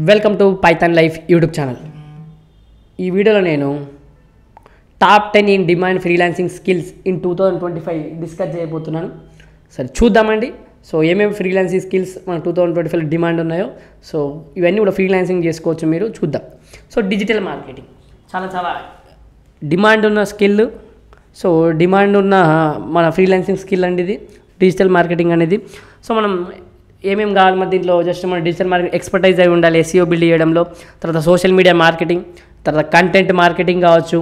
Welcome to Python life YouTube channel. ఈ వీడియోలో నేను top 10 in demand freelancing skills in 2025 discuss చేయబోతున్నాను. సరే చూద్దామండి. సో ఏమేమి ఫ్రీలాన్సింగ్ స్కిల్స్ మన 2025 డిమాండ్ ఉన్నాయో సో ఇవన్నీ కూడా ఫ్రీలాన్సింగ్ చేసుకోవచ్చు మీరు. చూద్దాం. సో డిజిటల్ మార్కెటింగ్ చాలా డిమాండ్ ఉన్న స్కిల్. సో డిమాండ్ ఉన్న మన ఫ్రీలాన్సింగ్ స్కిల్ అండి ఇది డిజిటల్ మార్కెటింగ్ అనేది. సో మనం ఏమేమి కావాలి మన దీంట్లో జస్ట్ మన డిజిటల్ మార్కెట్ ఎక్స్పర్టైజ్ అయి ఉండాలి ఎస్ఈఓ బిల్డ్ చేయడంలో. తర్వాత సోషల్ మీడియా మార్కెటింగ్, తర్వాత కంటెంట్ మార్కెటింగ్ కావచ్చు,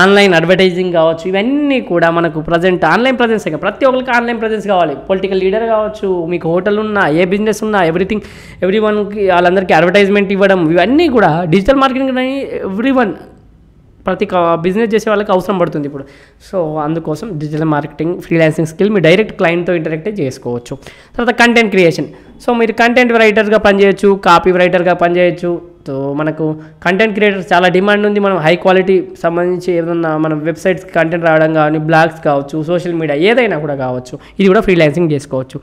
ఆన్లైన్ అడ్వర్టైజింగ్ కావచ్చు. ఇవన్నీ కూడా మనకు ప్రజెంట్ ఆన్లైన్ ప్రజెన్స్. ప్రతి ఒక్కరికి ఆన్లైన్ ప్రజెన్స్ కావాలి. పొలిటికల్ లీడర్ కావచ్చు, మీకు హోటల్ ఉన్నా, ఏ బిజినెస్ ఉన్నా, ఎవ్రీ వన్కి వాళ్ళందరికీ అడ్వర్టైజ్మెంట్ ఇవ్వడం, ఇవన్నీ కూడా డిజిటల్ మార్కెటింగ్ ఎవ్రీ వన్ ప్రతి బిజినెస్ చేసే వాళ్ళకి అవసరం పడుతుంది ఇప్పుడు. సో అందుకోసం డిజిటల్ మార్కెటింగ్ ఫ్రీలాన్సింగ్ స్కిల్ మీరు డైరెక్ట్ క్లయింట్తో ఇంటరాక్ట్ చేసుకోవచ్చు. తర్వాత కంటెంట్ క్రియేషన్. సో మీరు కంటెంట్ రైటర్గా పనిచేయచ్చు, కాపీ రైటర్గా పనిచేయచ్చు. సో మనకు కంటెంట్ క్రియేటర్స్ చాలా డిమాండ్ ఉంది. మనం హై క్వాలిటీ సంబంధించి ఏదన్నా మన వెబ్సైట్స్కి కంటెంట్ రావడం కానీ, బ్లాగ్స్ కావచ్చు, సోషల్ మీడియా ఏదైనా కూడా కావచ్చు, ఇది కూడా ఫ్రీలాన్సింగ్ చేసుకోవచ్చు.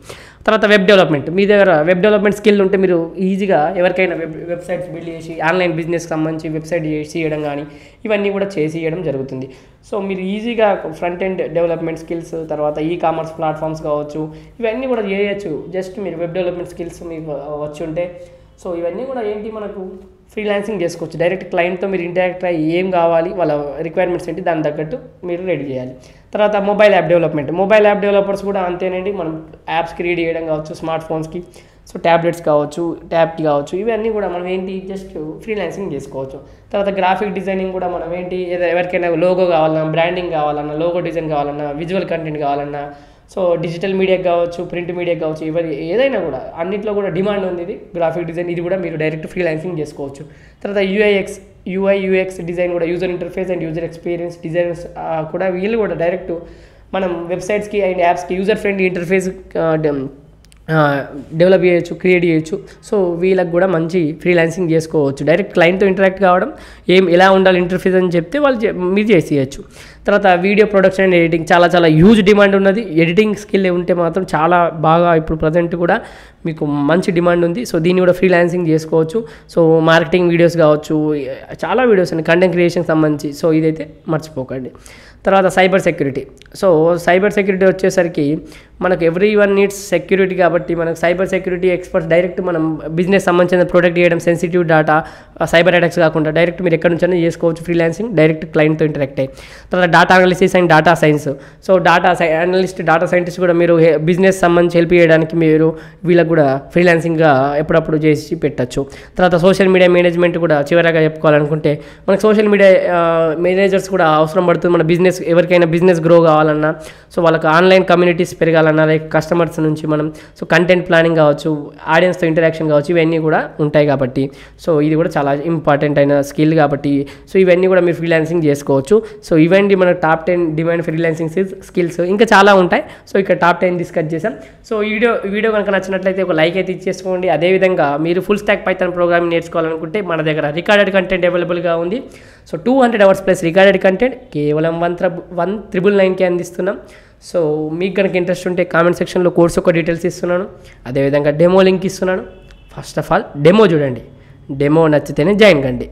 తర్వాత వెబ్ డెవలప్మెంట్. మీ దగ్గర వెబ్ డెవలప్మెంట్ స్కిల్ ఉంటే మీరు ఈజీగా ఎవరికైనా వెబ్సైట్స్ బిల్డ్ చేసి ఆన్లైన్ బిజినెస్కి సంబంధించి వెబ్సైట్ చేసి ఇవ్వడం కానీ ఇవన్నీ కూడా చేసి ఇవ్వడం జరుగుతుంది. సో మీరు ఈజీగా ఫ్రంట్ ఎండ్ డెవలప్మెంట్ స్కిల్స్, తర్వాత ఈ కామర్స్ ప్లాట్ఫామ్స్ కావచ్చు, ఇవన్నీ కూడా చేయొచ్చు. జస్ట్ మీరు వెబ్ డెవలప్మెంట్ స్కిల్స్ మీకు వచ్చి ఉంటే సో ఇవన్నీ కూడా ఏంటి మనకు ఫ్రీలాన్సింగ్ చేసుకోవచ్చు. డైరెక్ట్ క్లయింట్తో మీరు ఇంటరాక్ట్ అయ్యి ఏం కావాలి, వాళ్ళ రిక్వైర్మెంట్స్ ఏంటి, దాని తగ్గట్టు మీరు రెడీ చేయాలి. తర్వాత mobile app development. Mobile app developers కూడా అంతేనండి. మనం యాప్స్ క్రియేట్ చేయడం కావచ్చు, స్మార్ట్ ఫోన్స్కి, సో ట్యాబ్లెట్స్ కావచ్చు, ట్యాబ్కి కావచ్చు, ఇవన్నీ కూడా మనం ఏంటి జస్ట్ ఫ్రీలాన్సింగ్ చేసుకోవచ్చు. తర్వాత గ్రాఫిక్ డిజైనింగ్ కూడా మనం ఏంటి ఎవరికైనా లోగో కావాలన్నా, బ్రాండింగ్ కావాలన్నా, లోగో డిజైన్ కావాలన్నా, విజువల్ కంటెంట్ కావాలన్నా, సో డిజిటల్ మీడియాకి కావచ్చు, ప్రింట్ మీడియాకి కావచ్చు, ఏదైనా కూడా అన్నింటిలో కూడా డిమాండ్ ఉంది ఇది గ్రాఫిక్ డిజైన్. ఇది కూడా మీరు డైరెక్ట్ ఫ్రీలాన్సింగ్ చేసుకోవచ్చు. తర్వాత యూఐ/యూఎక్స్ డిజైన్ కూడా, user interface and user experience designs కూడా వీళ్ళు కూడా డైరెక్ట్ మనం వెబ్సైట్స్కి అండ్ యాప్స్కి యూజర్ ఫ్రెండ్లీ ఇంటర్ఫేస్ డెవలప్ చేయొచ్చు, క్రియేట్ చేయొచ్చు. సో వీళ్ళకి కూడా మంచి ఫ్రీలాన్సింగ్ చేసుకోవచ్చు. డైరెక్ట్ క్లయింట్తో ఇంటరాక్ట్ కావడం, ఎలా ఉండాలి ఇంటర్ఫేస్ అని చెప్తే మీరు చేసేయచ్చు. తర్వాత వీడియో ప్రొడక్షన్ అండ్ ఎడిటింగ్ చాలా హ్యూజ్ డిమాండ్ ఉన్నది. ఎడిటింగ్ స్కిల్ ఉంటే మాత్రం చాలా బాగా ఇప్పుడు ప్రజెంట్ కూడా మీకు మంచి డిమాండ్ ఉంది. సో దీన్ని కూడా ఫ్రీలాన్సింగ్ చేసుకోవచ్చు. సో మార్కెటింగ్ వీడియోస్ కావచ్చు, చాలా వీడియోస్ అండి కంటెంట్ క్రియేషన్కి సంబంధించి. సో ఇదైతే మర్చిపోకండి. తర్వాత cyber security. So cyber security వచ్చేసరికి మనకు ఎవ్రీ వన్ నీడ్స్ సెక్యూరిటీ కాబట్టి మనకు సైబర్ సెక్యూరిటీ ఎక్స్పర్ట్స్ డైరెక్ట్ మనం బిజినెస్ సంబంధించిన ప్రొటెక్ట్ చేయడం, సెన్సిటివ్ డేటా, సైబర్ అటాక్స్ కాకుండా డైరెక్ట్ మీరు ఎక్కడి నుంచైనా చేసుకోవచ్చు ఫ్రీలాన్సింగ్ డైరెక్ట్ క్లయింట్తో ఇంటరాక్ట్ అయ్యి. తర్వాత data analysis and data science. So analyst, data scientist కూడా మీరు బిజినెస్ సంబంధించి హెల్ప్ చేయడానికి మీరు వీళ్ళకి కూడా ఫ్రీలాన్సింగ్గా ఎప్పుడప్పుడు చేసి పెట్టచ్చు. తర్వాత సోషల్ మీడియా మేనేజ్మెంట్ కూడా చివరగా చెప్పుకోవాలనుకుంటే మనకు సోషల్ మీడియా మేనేజర్స్ కూడా అవసరం పడుతుంది. మన ఎవరికైనా బిజినెస్ గ్రో కావాలన్నా, సో వాళ్ళకి ఆన్లైన్ కమ్యూనిటీస్ పెరగాలన్నా, లైక్ కస్టమర్స్ నుంచి మనం సో కంటెంట్ ప్లానింగ్ కావచ్చు, ఆడియన్స్తో ఇంటరాక్షన్ కావచ్చు, ఇవన్నీ కూడా ఉంటాయి కాబట్టి సో ఇది కూడా చాలా ఇంపార్టెంట్ అయిన స్కిల్ కాబట్టి సో ఇవన్నీ కూడా మీరు ఫ్రీలాన్సింగ్ చేసుకోవచ్చు. సో ఇవన్నీ మన టాప్ 10 డిమాండ్ ఫ్రీలాన్సింగ్ స్కిల్స్. ఇంకా చాలా ఉంటాయి. సో ఇక్కడ టాప్ 10 డిస్కస్ చేసాం. సో వీడియో కనుక నచ్చినట్లయితే ఒక లైక్ అయితే ఇచ్చేసుకోండి. అదేవిధంగా మీరు ఫుల్ స్టాక్ పైథాన్ ప్రోగ్రామింగ్ నేర్చుకోవాలనుకుంటే మన దగ్గర రికార్డెడ్ కంటెంట్ అవైలబుల్గా ఉంది. So 200 hours plus recorded content కేవలం 1,999కి అందిస్తున్నాం. సో మీకు కనుక ఇంట్రెస్ట్ ఉంటే కామెంట్ సెక్షన్లో కోర్స్ యొక్క డీటెయిల్స్ ఇస్తున్నాను. అదేవిధంగా డెమో లింక్ ఇస్తున్నాను. ఫస్ట్ ఆఫ్ ఆల్ డెమో చూడండి. డెమో నచ్చితేనే జాయిన్ కండి.